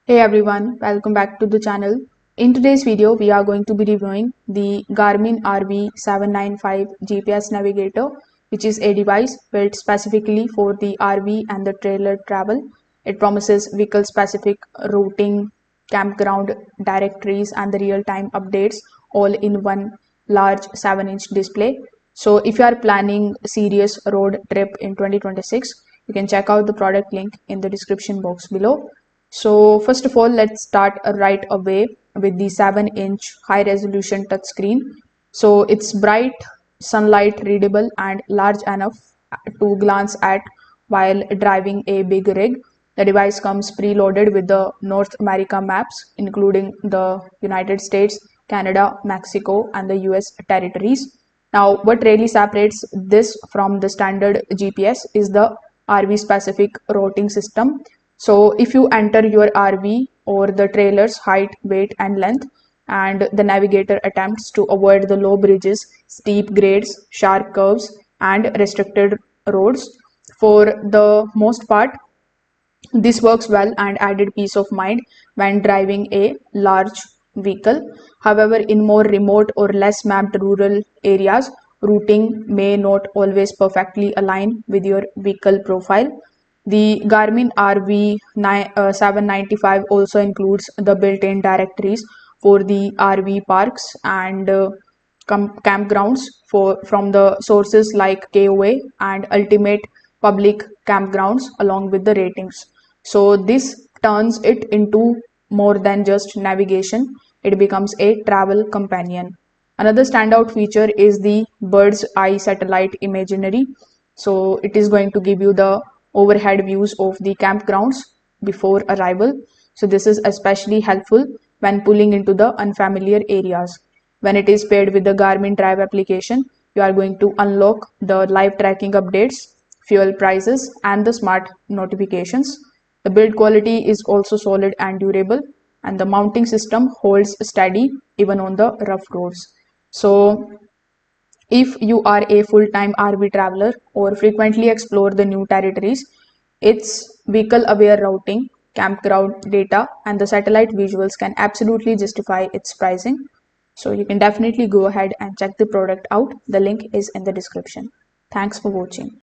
Hey everyone, welcome back to the channel. In today's video, we are going to be reviewing the Garmin RV 795 GPS Navigator, which is a device built specifically for the RV and the trailer travel. It promises vehicle-specific routing, campground directories, and the real-time updates all in one large 7-inch display. So if you are planning a serious road trip in 2026, you can check out the product link in the description box below. So first of all, let's start right away with the 7-inch high resolution touchscreen. So it's bright, sunlight readable and large enough to glance at while driving a big rig. The device comes preloaded with the North America maps, including the United States, Canada, Mexico, and the US territories. Now, what really separates this from the standard GPS is the RV specific routing system. So if you enter your RV or the trailer's height, weight, and length, and the navigator attempts to avoid the low bridges, steep grades, sharp curves, and restricted roads, for the most part, this works well and added peace of mind when driving a large vehicle. However, in more remote or less mapped rural areas, routing may not always perfectly align with your vehicle profile. The Garmin RV 795 also includes the built-in directories for the RV parks and campgrounds from the sources like KOA and Ultimate Public Campgrounds along with the ratings. So this turns it into more than just navigation. It becomes a travel companion. Another standout feature is the bird's eye satellite imagery. So it is going to give you the overhead views of the campgrounds before arrival. So this is especially helpful when pulling into the unfamiliar areas. When it is paired with the Garmin Drive application, you are going to unlock the live tracking updates, fuel prices, and the smart notifications. The build quality is also solid and durable, and the mounting system holds steady even on the rough roads. So if you are a full-time RV traveler or frequently explore the new territories, its vehicle-aware routing, campground data, and the satellite visuals can absolutely justify its pricing. So you can definitely go ahead and check the product out. The link is in the description. Thanks for watching.